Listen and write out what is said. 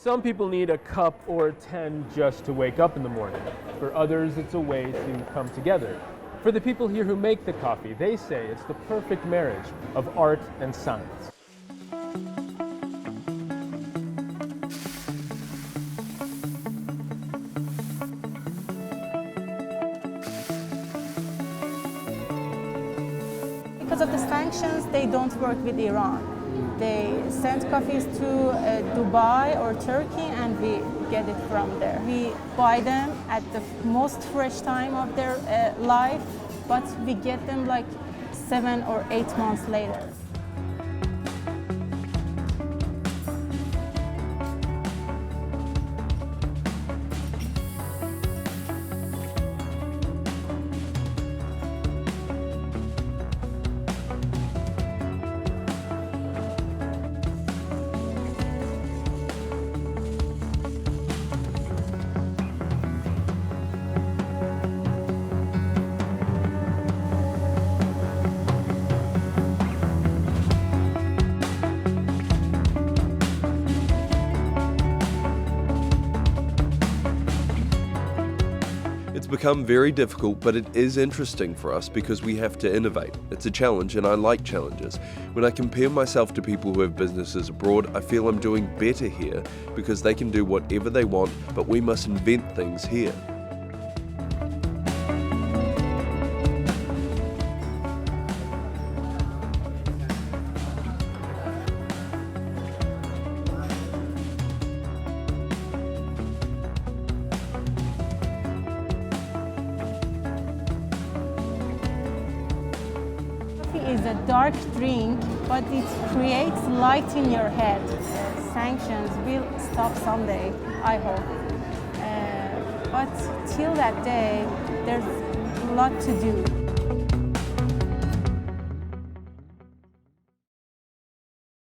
Some people need a cup or 10 just to wake up in the morning. For others, it's a way to come together. For the people here who make the coffee, they say it's the perfect marriage of art and science. Because of the sanctions, they don't work with Iran. They send coffees to Dubai or Turkey and we get it from there. We buy them at the most fresh time of their life, but we get them like 7 or 8 months later. It's become very difficult, but it is interesting for us because we have to innovate. It's a challenge and I like challenges. When I compare myself to people who have businesses abroad, I feel I'm doing better here because they can do whatever they want, but we must invent things here. Coffee is a dark drink, but it creates light in your head. Sanctions will stop someday, I hope. But till that day, there's a lot to do.